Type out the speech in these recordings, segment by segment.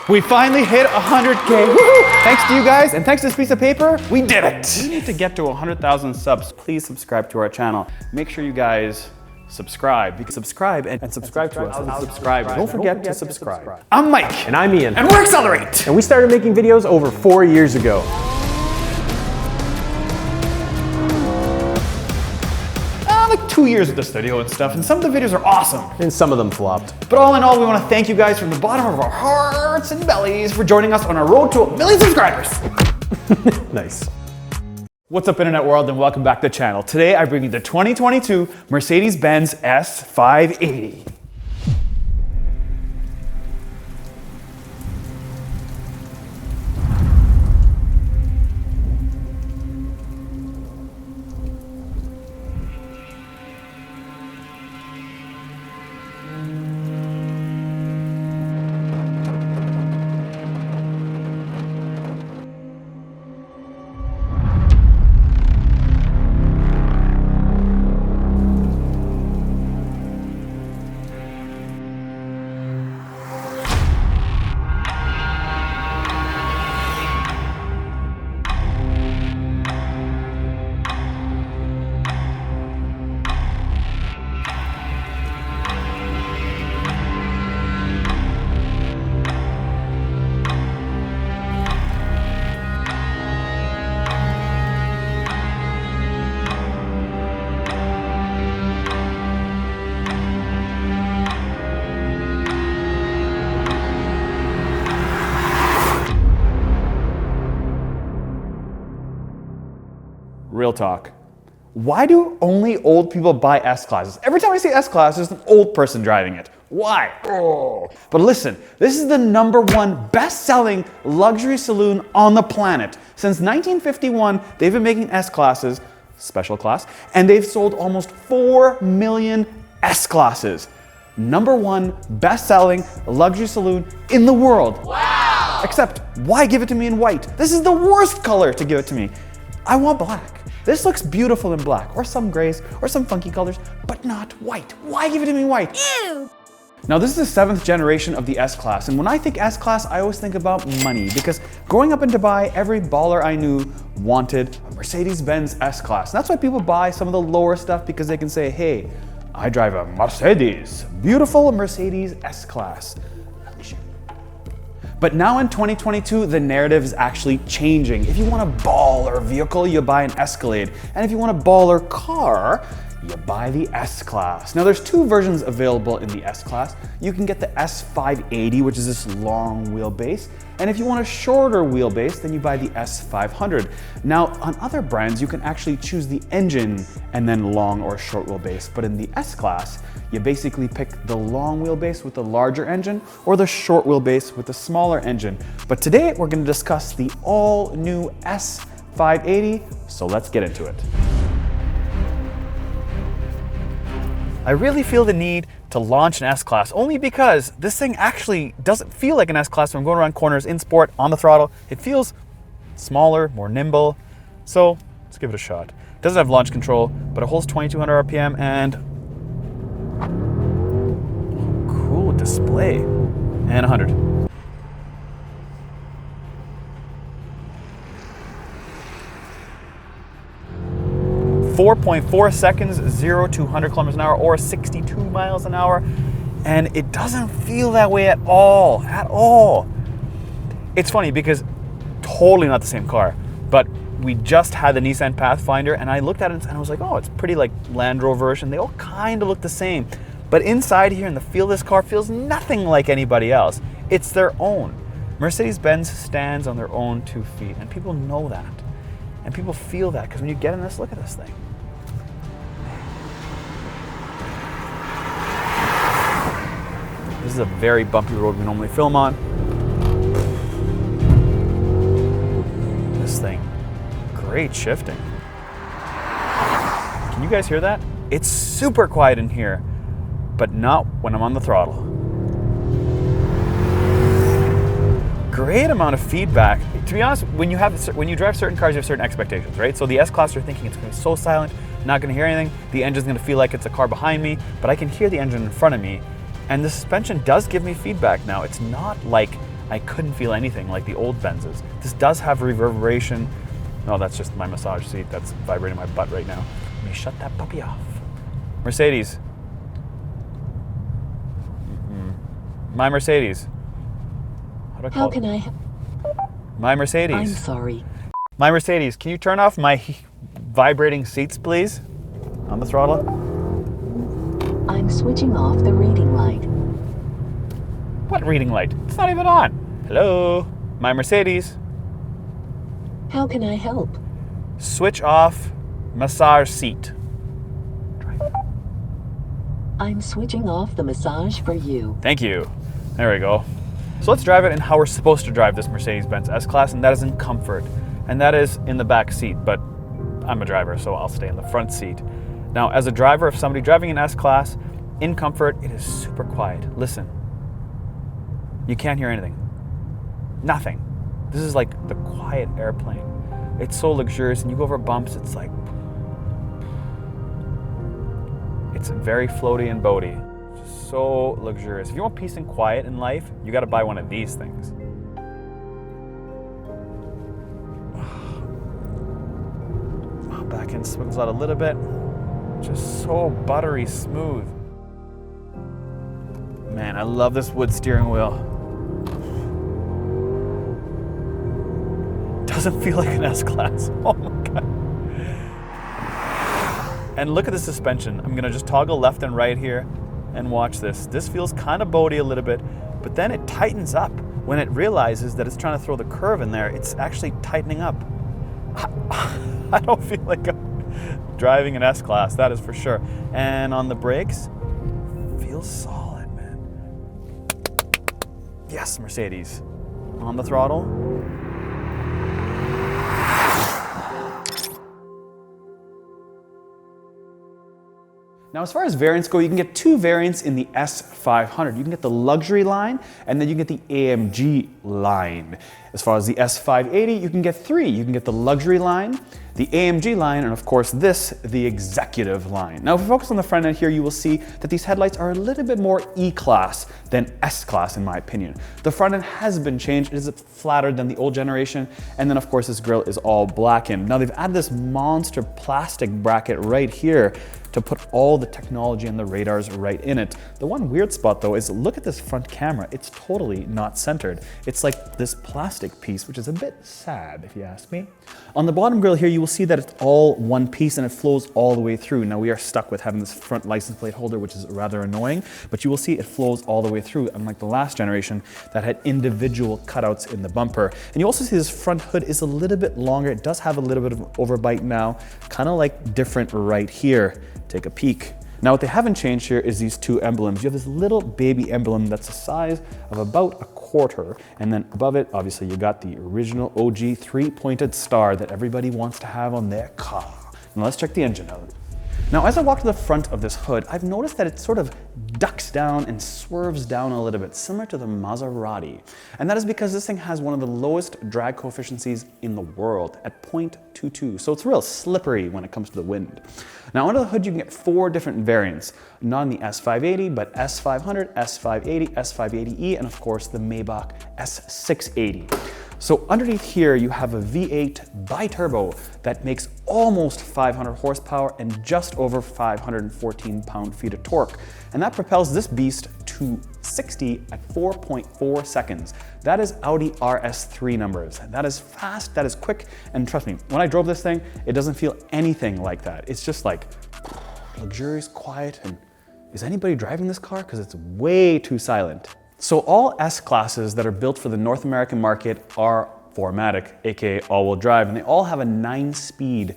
We finally hit 100K. Woohoo! Thanks to you guys, and thanks to this piece of paper, we did it. We need to get to 100,000 subs. Please subscribe to our channel. Make sure you guys subscribe. Subscribe and subscribe to us. And subscribe. Don't forget to subscribe. I'm Mike. And I'm Ian. And we're Accelerate. And we started making videos over 4 years ago. Like 2 years with the studio and stuff, and some of the videos are awesome. And some of them flopped. But all in all, we want to thank you guys from the bottom of our hearts and bellies for joining us on our road to 1 million subscribers. Nice. What's up, internet world, and welcome back to the channel. Today, I bring you the 2022 Mercedes-Benz S580. Real talk. Why do only old people buy S-Classes? Every time I see S-Class, there's an old person driving it. Why? Oh. But listen, this is the #1 best-selling luxury saloon on the planet. Since 1951, they've been making S-Classes, special class, and they've sold almost 4 million S-Classes. #1 best-selling luxury saloon in the world. Wow! Except, why give it to me in white? This is the worst color to give it to me. I want black. This looks beautiful in black, or some grays, or some funky colors, but not white. Why give it to me white? Ew! Now, this is the 7th generation of the S-Class, and when I think S-Class, I always think about money, because growing up in Dubai, every baller I knew wanted a Mercedes-Benz S-Class. And that's why people buy some of the lower stuff, because they can say, hey, I drive a Mercedes, beautiful Mercedes S-Class. But now in 2022, the narrative is actually changing. If you want a baller vehicle, you buy an Escalade. And if you want a baller car, you buy the S-Class. Now there's 2 versions available in the S-Class. You can get the S580, which is this long wheelbase. And if you want a shorter wheelbase, then you buy the S500. Now on other brands, you can actually choose the engine and then long or short wheelbase. But in the S-Class, you basically pick the long wheelbase with the larger engine or the short wheelbase with the smaller engine. But today we're going to discuss the all new S580. So let's get into it. I really feel the need to launch an S-Class only because this thing actually doesn't feel like an S-Class when I'm going around corners in sport on the throttle. It feels smaller, more nimble. So let's give it a shot. It doesn't have launch control, but it holds 2200 RPM and cool display. And 100. 4.4 seconds, 0 to 100 kilometers an hour, or 62 miles an hour. And it doesn't feel that way at all, It's funny because totally not the same car, but we just had the Nissan Pathfinder and I looked at it and I was like, oh, it's pretty like Land Rover-ish, and they all kind of look the same. But inside here in the feel, this car feels nothing like anybody else. It's their own. Mercedes-Benz stands on their own 2 feet, and people know that. And people feel that, because when you get in this, look at this thing. This is a very bumpy road we normally film on. This thing, great shifting. Can you guys hear that? It's super quiet in here, but not when I'm on the throttle. Great amount of feedback. To be honest, when you drive certain cars, you have certain expectations, right? So the S-Class, you're thinking it's going to be so silent, not going to hear anything. The engine's going to feel like it's a car behind me, but I can hear the engine in front of me. And the suspension does give me feedback now. It's not like I couldn't feel anything like the old Benzes. This does have reverberation. No, that's just my massage seat that's vibrating my butt right now. Let me shut that puppy off. Mercedes. My Mercedes. How do I call How it? can I? My Mercedes. I'm sorry. My Mercedes, can you turn off my vibrating seats, please? On the throttle. I'm switching off the reading light. What reading light? It's not even on. Hello? My Mercedes. How can I help? Switch off massage seat. I'm switching off the massage for you. Thank you. There we go. So let's drive it in how we're supposed to drive this Mercedes-Benz S-Class, and that is in comfort. And that is in the back seat, but I'm a driver, so I'll stay in the front seat. Now, as a driver of somebody driving an S-Class, in comfort, it is super quiet. Listen. You can't hear anything. Nothing. This is like the quiet airplane. It's so luxurious, and you go over bumps, it's like... It's very floaty and boaty. Just so luxurious. If you want peace and quiet in life, you gotta buy one of these things. Back end swigs out a little bit. Just so buttery smooth. Man, I love this wood steering wheel. Doesn't feel like an S-Class. Oh my God. And look at the suspension. I'm gonna just toggle left and right here and watch this. This feels kind of boaty a little bit, but then it tightens up. When it realizes that it's trying to throw the curve in there, it's actually tightening up. I don't feel like I'm driving an S-Class, that is for sure. And on the brakes, feels solid, man. Yes, Mercedes. On the throttle. Now, as far as variants go, you can get two variants in the S500. You can get the luxury line, and then you can get the AMG line. As far as the S580, you can get three. You can get the luxury line, the AMG line, and of course this, the executive line. Now, if we focus on the front end here, you will see that these headlights are a little bit more E-Class than S-Class, in my opinion. The front end has been changed. It is flatter than the old generation, and then of course this grille is all blackened. Now, they've added this monster plastic bracket right here to put all the technology and the radars right in it. The one weird spot though is look at this front camera. It's totally not centered. It's like this plastic piece, which is a bit sad if you ask me. On the bottom grille here, you will see that it's all one piece and it flows all the way through. Now we are stuck with having this front license plate holder, which is rather annoying, but you will see it flows all the way through, unlike the last generation that had individual cutouts in the bumper. And you also see this front hood is a little bit longer. It does have a little bit of overbite now, kind of like different right here. Take a peek. Now what they haven't changed here is these two emblems. You have this little baby emblem that's the size of about a quarter, and then above it, obviously you got the original OG three-pointed star that everybody wants to have on their car. Now let's check the engine out. Now as I walk to the front of this hood, I've noticed that it sort of ducks down and swerves down a little bit, similar to the Maserati. And that is because this thing has one of the lowest drag coefficients in the world at 0.22. So it's real slippery when it comes to the wind. Now under the hood, you can get four different variants, not in the S580, but S500, S580, S580E, and of course the Maybach S680. So underneath here, you have a V8 bi-turbo that makes almost 500 horsepower and just over 514 pound-feet of torque. And that propels this beast to 60 at 4.4 seconds. That is Audi RS3 numbers. That is fast, that is quick, and trust me, when I drove this thing, it doesn't feel anything like that. It's just like luxurious, quiet, and is anybody driving this car? Because it's way too silent. So all S-Classes that are built for the North American market are 4MATIC, aka all-wheel drive, and they all have a 9-speed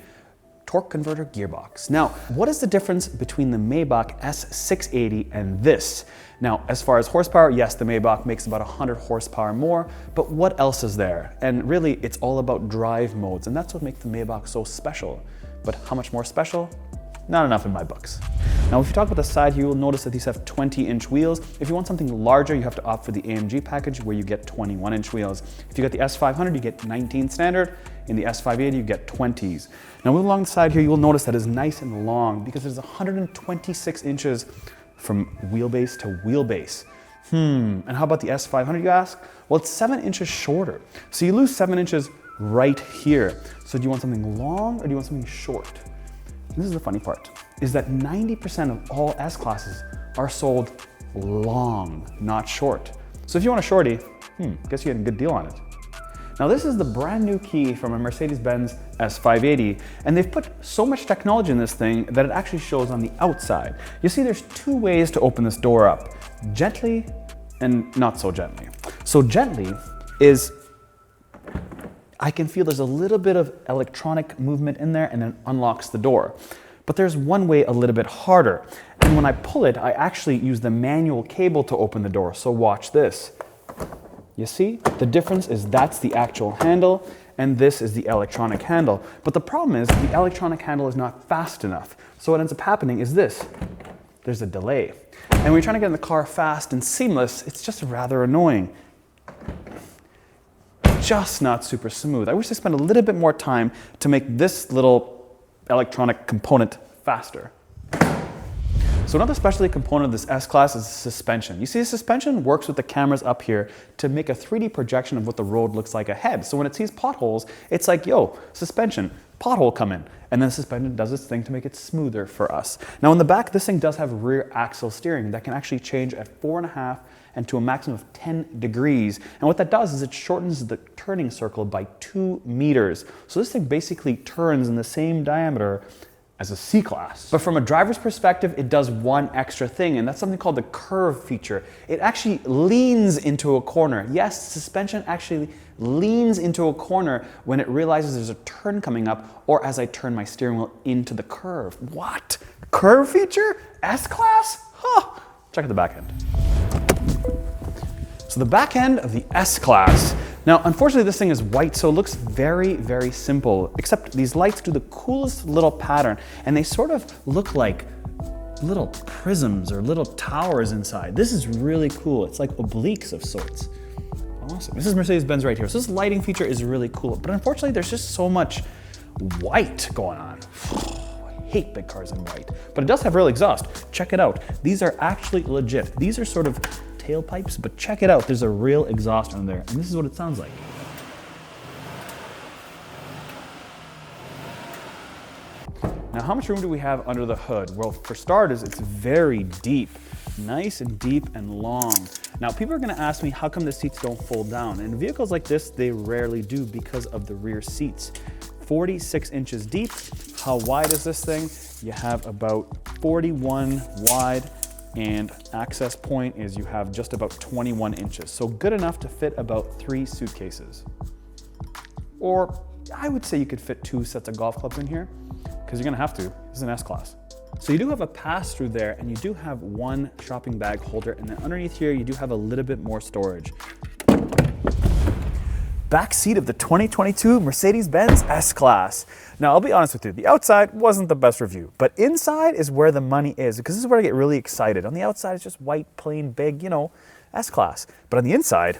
torque converter gearbox. Now, what is the difference between the Maybach S680 and this? Now, as far as horsepower, yes, the Maybach makes about 100 horsepower more, but what else is there? And really, it's all about drive modes, and that's what makes the Maybach so special. But how much more special? Not enough in my books. Now, if you talk about the side here, you'll notice that these have 20-inch wheels. If you want something larger, you have to opt for the AMG package where you get 21-inch wheels. If you get the S500, you get 19 standard. In the S580, you get 20s. Now, moving along the side here, you will notice that it's nice and long because there's 126 inches from wheelbase to wheelbase. And how about the S500, you ask? Well, it's 7 inches shorter. So you lose 7 inches right here. So do you want something long or do you want something short? And this is the funny part, is that 90% of all S-Classes are sold long, not short. So if you want a shorty, guess you get a good deal on it. Now this is the brand new key from a Mercedes-Benz S580, and they've put so much technology in this thing that it actually shows on the outside. You see there's 2 ways to open this door up, gently and not so gently. So gently is, I can feel there's a little bit of electronic movement in there and then unlocks the door. But there's one way a little bit harder. And when I pull it, I actually use the manual cable to open the door. So watch this. You see, the difference is that's the actual handle and this is the electronic handle. But the problem is the electronic handle is not fast enough. So what ends up happening is this. There's a delay. And when you're trying to get in the car fast and seamless, it's just rather annoying. Just not super smooth. I wish they spent a little bit more time to make this little electronic component faster. So another specialty component of this S-Class is the suspension. You see, the suspension works with the cameras up here to make a 3D projection of what the road looks like ahead. So when it sees potholes, it's like, yo, suspension, pothole come in. And then the suspension does its thing to make it smoother for us. Now in the back, this thing does have rear axle steering that can actually change at 4.5 and to a maximum of 10 degrees. And what that does is it shortens the turning circle by 2 meters. So this thing basically turns in the same diameter as a C-Class. But from a driver's perspective, it does one extra thing, and that's something called the curve feature. It actually leans into a corner. Yes, suspension actually leans into a corner when it realizes there's a turn coming up or as I turn my steering wheel into the curve. What? Curve feature? S-Class? Huh. Check out the back end. So the back end of the S-Class. Now, unfortunately, this thing is white, so it looks very, very simple, except these lights do the coolest little pattern, and they sort of look like little prisms or little towers inside. This is really cool. It's like obliques of sorts. Awesome. This is Mercedes-Benz right here. So this lighting feature is really cool, but unfortunately, there's just so much white going on. I hate big cars in white, but it does have real exhaust. Check it out. These are actually legit. These are sort of tailpipes, but check it out. There's a real exhaust on there, and this is what it sounds like. Now, how much room do we have under the hood? Well, for starters, it's very deep. Nice and deep and long. Now, people are gonna ask me, how come the seats don't fold down? And vehicles like this, they rarely do because of the rear seats. 46 inches deep. How wide is this thing? You have about 41 wide, and access point is you have just about 21 inches. So good enough to fit about 3 suitcases. Or I would say you could fit 2 sets of golf clubs in here, because you're gonna have to. This is an S-Class. So you do have a pass-through there, and you do have 1 shopping bag holder, and then underneath here you do have a little bit more storage. Back seat of the 2022 Mercedes-Benz S-Class. Now, I'll be honest with you, the outside wasn't the best review, but inside is where the money is, because this is where I get really excited. On the outside, it's just white, plain, big, you know, S-Class. But on the inside,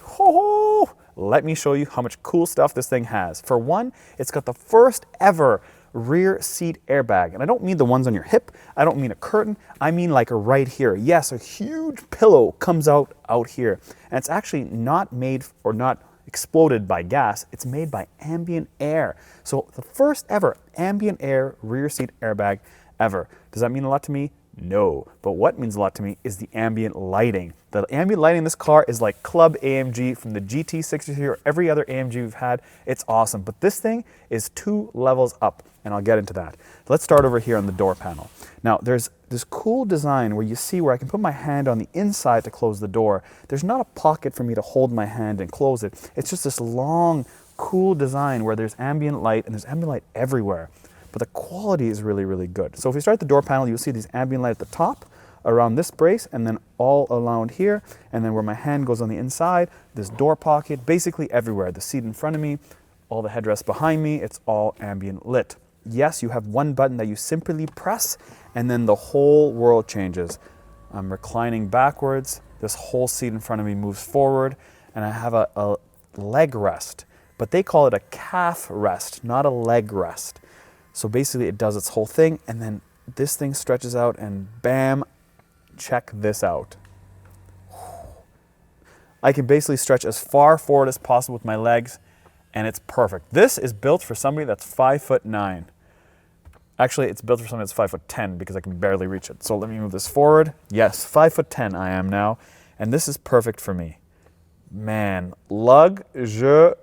let me show you how much cool stuff this thing has. For one, it's got the first ever rear seat airbag. And I don't mean the ones on your hip. I don't mean a curtain. I mean like right here. Yes, a huge pillow comes out here. And it's actually not made or not exploded by gas. It's made by ambient air. So the first ever ambient air rear seat airbag ever. Does that mean a lot to me? No. But what means a lot to me is the ambient lighting. The ambient lighting in this car is like Club AMG from the GT63 or every other AMG we've had. It's awesome. But this thing is 2 levels up, and I'll get into that. Let's start over here on the door panel. Now, there's this cool design where you see where I can put my hand on the inside to close the door. There's not a pocket for me to hold my hand and close it. It's just this long, cool design where there's ambient light, and there's ambient light everywhere. But the quality is really, really good. So if you start at the door panel, you'll see these ambient light at the top, around this brace, and then all around here, and then where my hand goes on the inside, this door pocket, basically everywhere. The seat in front of me, all the headrests behind me, it's all ambient lit. Yes, you have one button that you simply press, and then the whole world changes. I'm reclining backwards, this whole seat in front of me moves forward, and I have a leg rest, but they call it a calf rest, not a leg rest. So basically it does its whole thing, and then this thing stretches out, and bam, check this out. I can basically stretch as far forward as possible with my legs, and it's perfect. This is built for somebody that's 5'9". Actually, it's built for somebody that's 5'10" because I can barely reach it. So let me move this forward. Yes, 5'10" I am now, and this is perfect for me. Man, luxury.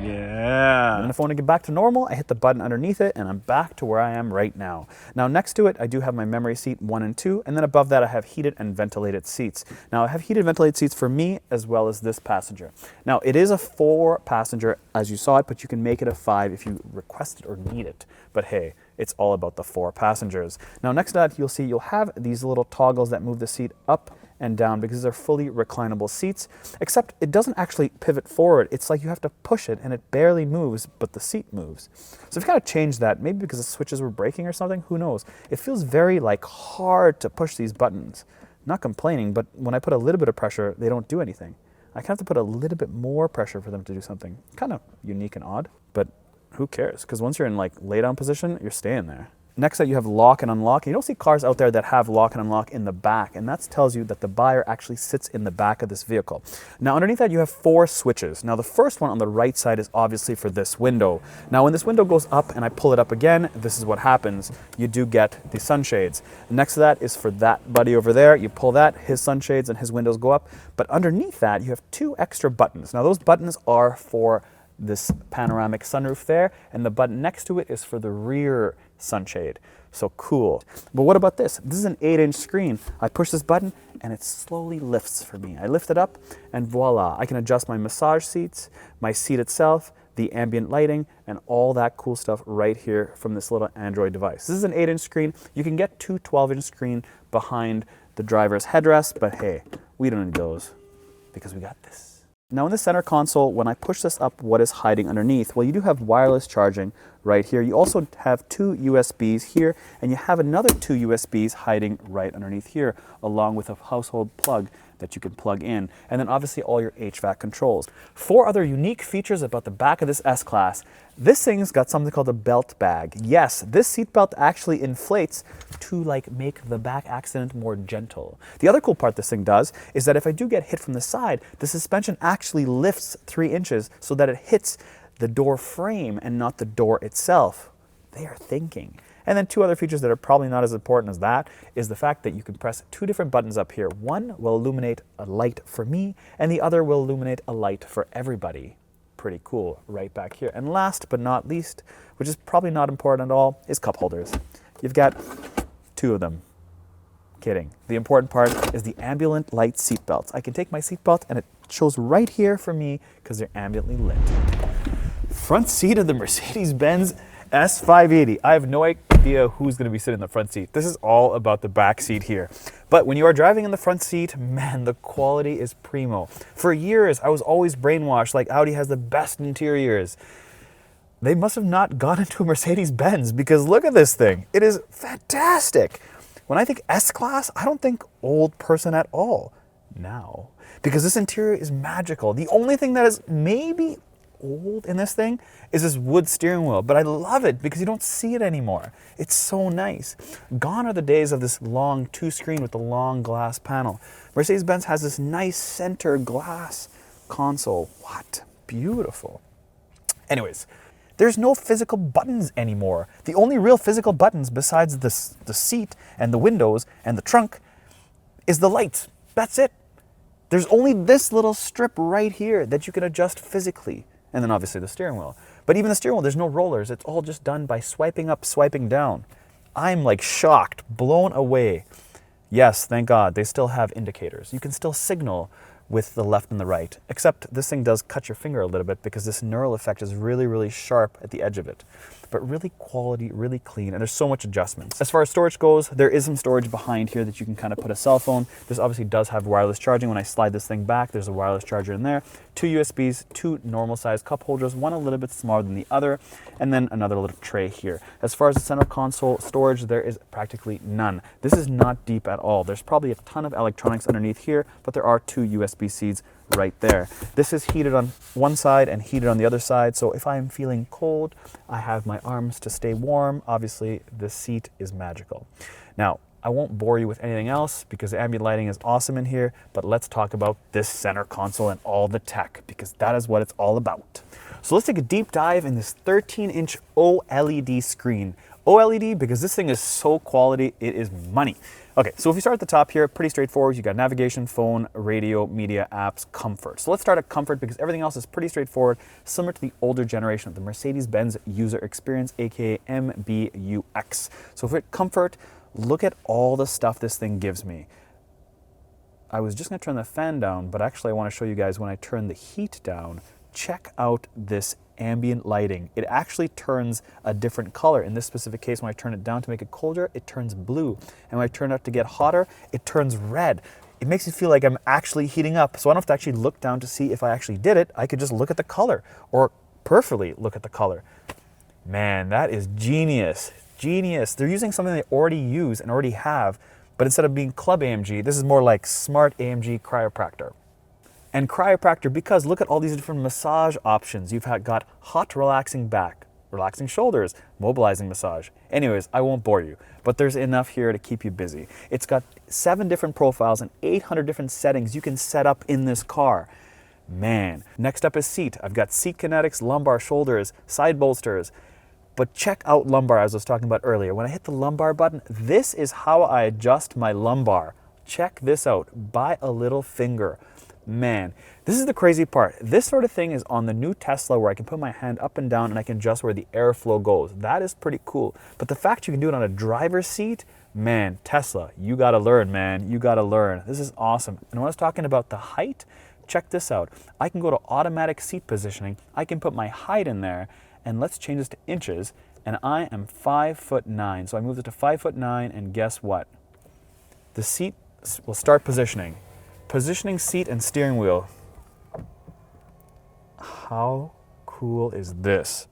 Yeah. And if I want to get back to normal, I hit the button underneath it and I'm back to where I am right now. Now next to it, I do have my memory seat 1 and 2, and then above that I have heated and ventilated seats. Now I have heated and ventilated seats for me as well as this passenger. Now it is a 4-passenger as you saw it, but you can make it a 5 if you request it or need it. But hey, it's all about the 4 passengers. Now next to that, you'll see you'll have these little toggles that move the seat up and down because they're fully reclinable seats, except it doesn't actually pivot forward. It's like you have to push it and it barely moves, but the seat moves. So if you kind of change that, maybe because the switches were breaking or something, who knows? It feels very like hard to push these buttons. Not complaining, but when I put a little bit of pressure, they don't do anything. I kind of have to put a little bit more pressure for them to do something. Kind of unique and odd, but who cares? Because once you're in like lay down position, you're staying there. Next up, you have lock and unlock. You don't see cars out there that have lock and unlock in the back, and that tells you that the buyer actually sits in the back of this vehicle. Now underneath that, you have 4 switches. Now the first one on the right side is obviously for this window. Now when this window goes up and I pull it up again, this is what happens. You do get the sunshades. Next to that is for that buddy over there. You pull that, his sunshades and his windows go up. But underneath that, you have 2 extra buttons. Now those buttons are for this panoramic sunroof there, and the button next to it is for the rear sunshade. So cool. But what about this? This is an 8-inch screen. I push this button and it slowly lifts for me. I lift it up and voila, I can adjust my massage seats, my seat itself, the ambient lighting, and all that cool stuff right here from this little Android device. This is an 8-inch screen. You can get 2 12-inch screen behind the driver's headrest, but hey, we don't need those because we got this. Now in the center console, when I push this up, what is hiding underneath? Well, you do have wireless charging right here. You also have 2 USBs here, and you have another 2 USBs hiding right underneath here, along with a household plug that you can plug in, and then obviously all your HVAC controls. 4 other unique features about the back of this S-Class. This thing's got something called a belt bag. Yes, this seat belt actually inflates to like make the back accident more gentle. The other cool part this thing does is that if I do get hit from the side, the suspension actually lifts 3 inches so that it hits the door frame and not the door itself. They are thinking. And then 2 other features that are probably not as important as that is the fact that you can press 2 different buttons up here. One will illuminate a light for me, and the other will illuminate a light for everybody. Pretty cool right back here. And last but not least, which is probably not important at all, is cup holders. You've got 2 of them. Kidding. The important part is the ambient light seat belts. I can take my seat belt and it shows right here for me because they're ambiently lit. Front seat of the Mercedes-Benz S580. I have no idea who's going to be sitting in the front seat. This is all about the back seat here. But when you are driving in the front seat, man, the quality is primo. For years, I was always brainwashed like Audi has the best interiors. They must have not gone into a Mercedes-Benz because look at this thing. It is fantastic. When I think S-Class, I don't think old person at all now because this interior is magical. The only thing that is maybe old in this thing is this wood steering wheel, but I love it because you don't see it anymore. It's so nice. Gone are the days of this long 2-screen with the long glass panel. Mercedes-Benz has this nice center glass console. What? Beautiful. Anyways, there's no physical buttons anymore. The only real physical buttons besides the seat and the windows and the trunk is the lights. That's it. There's only this little strip right here that you can adjust physically. And then obviously the steering wheel. But even the steering wheel, there's no rollers. It's all just done by swiping up, swiping down. I'm like shocked, blown away. Yes, thank God, they still have indicators. You can still signal with the left and the right, except this thing does cut your finger a little bit because this knurl effect is really, really sharp at the edge of it. But really quality, really clean, and there's so much adjustments. As far as storage goes, there is some storage behind here that you can kind of put a cell phone. This obviously does have wireless charging. When I slide this thing back, there's a wireless charger in there. 2 USBs, 2 normal sized cup holders, one a little bit smaller than the other, and then another little tray here. As far as the center console storage, there is practically none. This is not deep at all. There's probably a ton of electronics underneath here, but there are 2 USB-Cs right there. This is heated on one side and heated on the other side, so if I'm feeling cold, I have my arms to stay warm. Obviously, the seat is magical. Now, I won't bore you with anything else because the ambient lighting is awesome in here, but let's talk about this center console and all the tech, because that is what it's all about. So let's take a deep dive in this 13-inch OLED screen. OLED because this thing is so quality, it is money. Okay, so if we start at the top here, pretty straightforward. You got navigation, phone, radio, media, apps, comfort. So let's start at comfort because everything else is pretty straightforward, similar to the older generation of the Mercedes-Benz user experience, aka MBUX. So for comfort, look at all the stuff this thing gives me. I was just gonna turn the fan down, but actually I wanna show you guys when I turn the heat down, check out this ambient lighting. It actually turns a different color. In this specific case, when I turn it down to make it colder, it turns blue. And when I turn it up to get hotter, it turns red. It makes me feel like I'm actually heating up. So I don't have to actually look down to see if I actually did it. I could just look at the color or peripherally look at the color. Man, that is genius. Genius. They're using something they already use and already have, but instead of being Club AMG, this is more like Smart AMG Chiropractor. And chiropractor because look at all these different massage options. You've got hot relaxing back, relaxing shoulders, mobilizing massage. Anyways, I won't bore you, but there's enough here to keep you busy. It's got 7 different profiles and 800 different settings you can set up in this car. Man, next up is seat. I've got seat kinetics, lumbar, shoulders, side bolsters. But check out lumbar, as I was talking about earlier. When I hit the lumbar button, this is how I adjust my lumbar. Check this out, by a little finger. Man, this is the crazy part. This sort of thing is on the new Tesla where I can put my hand up and down and I can adjust where the airflow goes. That is pretty cool. But the fact you can do it on a driver's seat, man, Tesla, you gotta learn, man. You gotta learn. This is awesome. And when I was talking about the height, check this out. I can go to automatic seat positioning. I can put my height in there and let's change this to inches. And I am 5'9". So I moved it to 5'9" and guess what? The seat will start positioning. Positioning seat and steering wheel. How cool is this?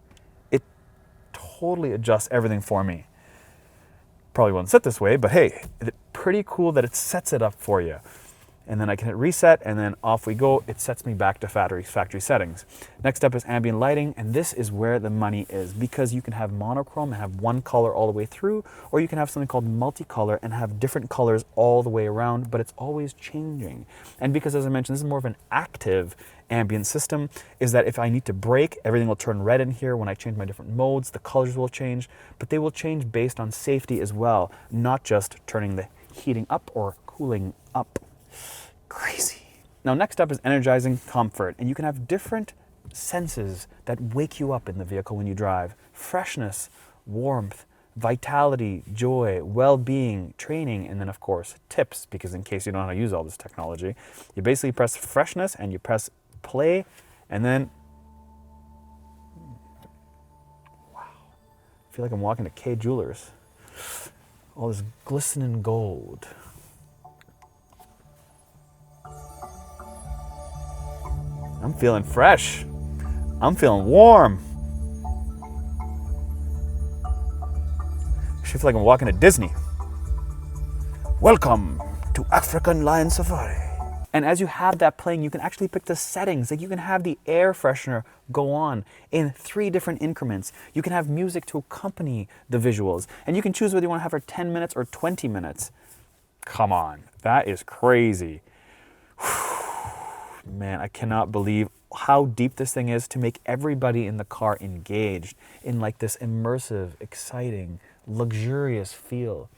It totally adjusts everything for me. Probably won't sit this way, but hey, it's pretty cool that it sets it up for you. And then I can hit reset and then off we go. It sets me back to factory settings. Next up is ambient lighting, and this is where the money is because you can have monochrome and have one color all the way through, or you can have something called multicolor and have different colors all the way around, but it's always changing. And because, as I mentioned, this is more of an active ambient system, is that if I need to brake, everything will turn red in here. When I change my different modes, the colors will change, but they will change based on safety as well, not just turning the heating up or cooling up. Crazy. Now next up is energizing comfort, and you can have different senses that wake you up in the vehicle when you drive. Freshness, warmth, vitality, joy, well-being, training, and then of course tips, because in case you don't know how to use all this technology, you basically press freshness and you press play, and then wow, I feel like I'm walking to K Jewelers. All this glistening gold. I'm feeling fresh. I'm feeling warm. I feel like I'm walking to Disney. Welcome to African Lion Safari. And as you have that playing, you can actually pick the settings. Like you can have the air freshener go on in 3 different increments. You can have music to accompany the visuals. And you can choose whether you want to have for 10 minutes or 20 minutes. Come on, that is crazy. Man, I cannot believe how deep this thing is to make everybody in the car engaged in like this immersive, exciting, luxurious feel.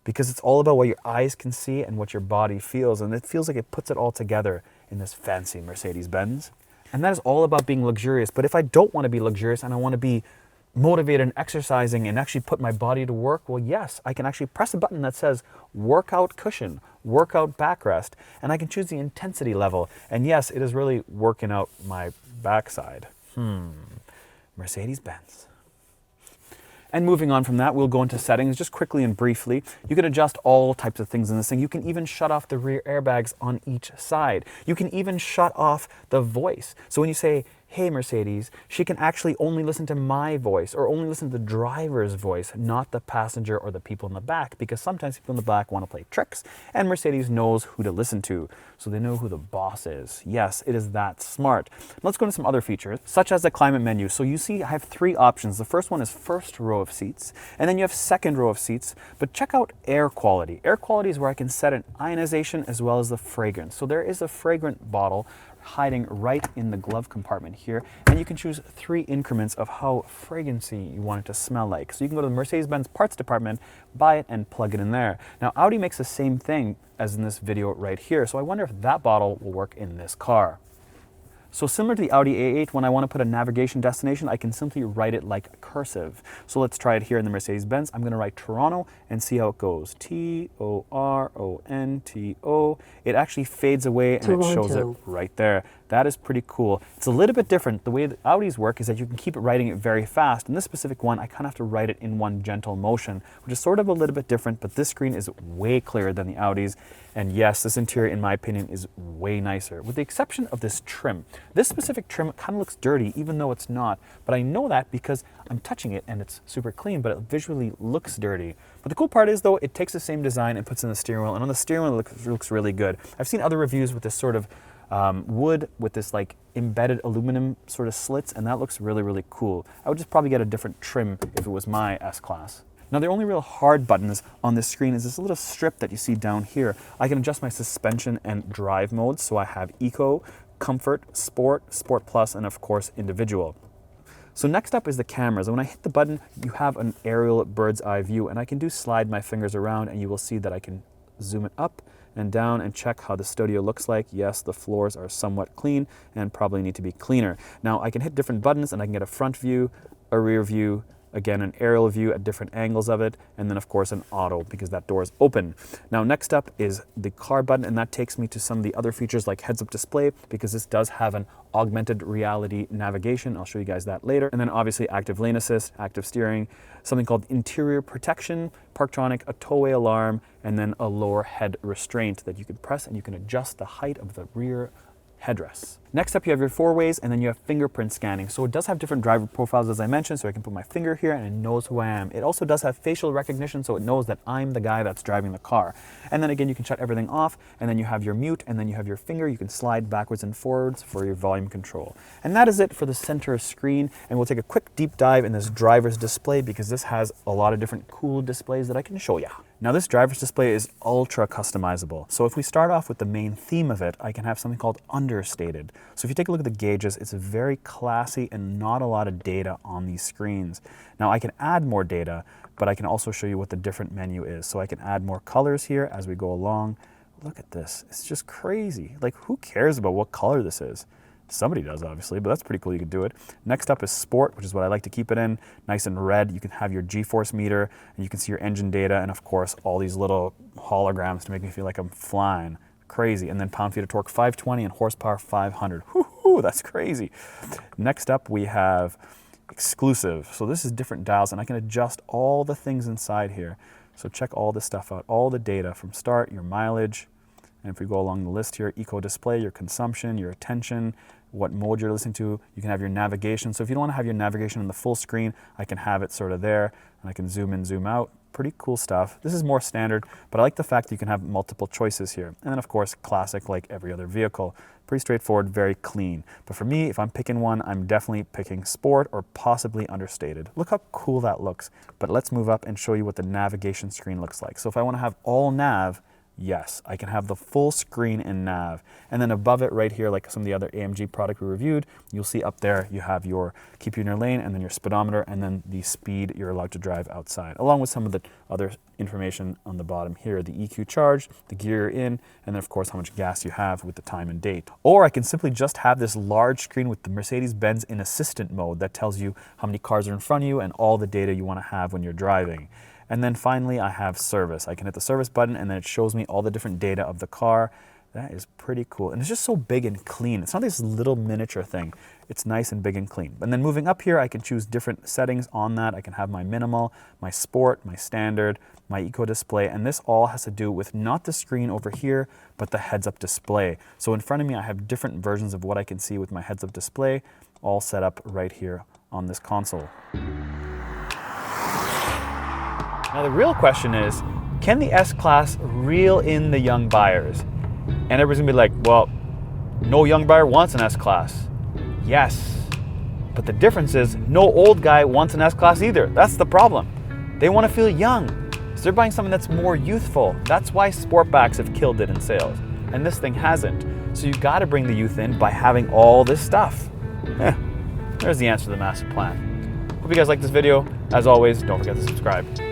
Because it's all about what your eyes can see and what your body feels, and it feels like it puts it all together in this fancy Mercedes-Benz. And that is all about being luxurious. But if I don't want to be luxurious and I want to be motivated and exercising and actually put my body to work, well, yes, I can actually press a button that says workout cushion, workout backrest, and I can choose the intensity level. And yes, it is really working out my backside. Mercedes-Benz. And moving on from that, we'll go into settings just quickly and briefly. You can adjust all types of things in this thing. You can even shut off the rear airbags on each side. You can even shut off the voice. So when you say, hey Mercedes, she can actually only listen to my voice or only listen to the driver's voice, not the passenger or the people in the back, because sometimes people in the back want to play tricks and Mercedes knows who to listen to, so they know who the boss is. Yes, it is that smart. Let's go into some other features, such as the climate menu. So you see I have 3 options. The first one is first row of seats, and then you have second row of seats, but check out air quality. Air quality is where I can set an ionization as well as the fragrance. So there is a fragrant bottle hiding right in the glove compartment here, and you can choose 3 increments of how fragrancy you want it to smell like. So you can go to the Mercedes-Benz parts department, buy it, and plug it in there. Now Audi makes the same thing as in this video right here, so I wonder if that bottle will work in this car. So similar to the Audi A8, when I want to put a navigation destination, I can simply write it like cursive. So let's try it here in the Mercedes-Benz. I'm going to write Toronto and see how it goes. T-O-R-O-N-T-O. It actually fades away and it shows it right there. That is pretty cool. It's a little bit different. The way that Audis work is that you can keep writing it very fast. In this specific one, I kind of have to write it in one gentle motion, which is sort of a little bit different, but this screen is way clearer than the Audis. And yes, this interior, in my opinion, is way nicer, with the exception of this trim. This specific trim kind of looks dirty, even though it's not, but I know that because I'm touching it and it's super clean, but it visually looks dirty. But the cool part is, though, it takes the same design and puts in the steering wheel, and on the steering wheel it looks really good. I've seen other reviews with this sort of wood with this like embedded aluminum sort of slits, and that looks really, really cool. I would just probably get a different trim if it was my S-Class. Now the only real hard buttons on this screen is this little strip that you see down here. I can adjust my suspension and drive modes, so I have Eco, Comfort, Sport, Sport Plus, and of course Individual. So next up is the cameras, and when I hit the button, you have an aerial bird's eye view, and I can slide my fingers around, and you will see that I can zoom it up and down and check how the studio looks like. Yes, the floors are somewhat clean and probably need to be cleaner. Now I can hit different buttons and I can get a front view, a rear view, again an aerial view at different angles of it, and then of course an auto because that door is open. Now next up is the car button, and that takes me to some of the other features like heads-up display, because this does have an augmented reality navigation. I'll show you guys that later. And then obviously active lane assist, active steering, something called interior protection, Parktronic, a towaway alarm, and then a lower head restraint that you can press and you can adjust the height of the rear headrest. Next up you have your 4-ways, and then you have fingerprint scanning. So it does have different driver profiles as I mentioned, so I can put my finger here and it knows who I am. It also does have facial recognition, so it knows that I'm the guy that's driving the car. And then again you can shut everything off, and then you have your mute, and then you have your finger. You can slide backwards and forwards for your volume control. And that is it for the center screen, and we'll take a quick deep dive in this driver's display because this has a lot of different cool displays that I can show you. Now this driver's display is ultra customizable. So if we start off with the main theme of it, I can have something called understated. So if you take a look at the gauges, it's very classy and not a lot of data on these screens. Now I can add more data, but I can also show you what the different menu is. So I can add more colors here as we go along. Look at this, it's just crazy. Like, who cares about what color this is? Somebody does, obviously, but that's pretty cool. You can do it. Next up is Sport, which is what I like to keep it in. Nice and red. You can have your G-force meter, and you can see your engine data, and of course, all these little holograms to make me feel like I'm flying. Crazy. And then pound-feet of torque 520 and horsepower 500. Whoo, that's crazy. Next up, we have Exclusive. So this is different dials, and I can adjust all the things inside here. So check all this stuff out, all the data from start, your mileage, and if we go along the list here, Eco Display, your consumption, your attention, what mode you're listening to. You can have your navigation. So if you don't want to have your navigation on the full screen, I can have it sort of there, and I can zoom in, zoom out. Pretty cool stuff. This is more standard, but I like the fact that you can have multiple choices here. And then of course, classic like every other vehicle. Pretty straightforward, very clean. But for me, if I'm picking one, I'm definitely picking Sport or possibly understated. Look how cool that looks. But let's move up and show you what the navigation screen looks like. So if I want to have all nav, yes, I can have the full screen in nav. And then above it right here, like some of the other AMG product we reviewed, you'll see up there you have your keep you in your lane, and then your speedometer, and then the speed you're allowed to drive outside, along with some of the other information on the bottom here, the EQ charge, the gear you're in, and then of course how much gas you have with the time and date. Or I can simply just have this large screen with the Mercedes-Benz in assistant mode that tells you how many cars are in front of you and all the data you want to have when you're driving. And then finally, I have service. I can hit the service button, and then it shows me all the different data of the car. That is pretty cool. And it's just so big and clean. It's not this little miniature thing. It's nice and big and clean. And then moving up here, I can choose different settings on that. I can have my minimal, my sport, my standard, my eco display. And this all has to do with not the screen over here, but the heads-up display. So in front of me, I have different versions of what I can see with my heads-up display, all set up right here on this console. Now the real question is, can the S-Class reel in the young buyers? And everybody's gonna be like, well, no young buyer wants an S-Class. Yes, but the difference is no old guy wants an S-Class either. That's the problem. They wanna feel young. So they're buying something that's more youthful. That's why Sportbacks have killed it in sales. And this thing hasn't. So you gotta bring the youth in by having all this stuff. There's the answer to the master plan. Hope you guys like this video. As always, don't forget to subscribe.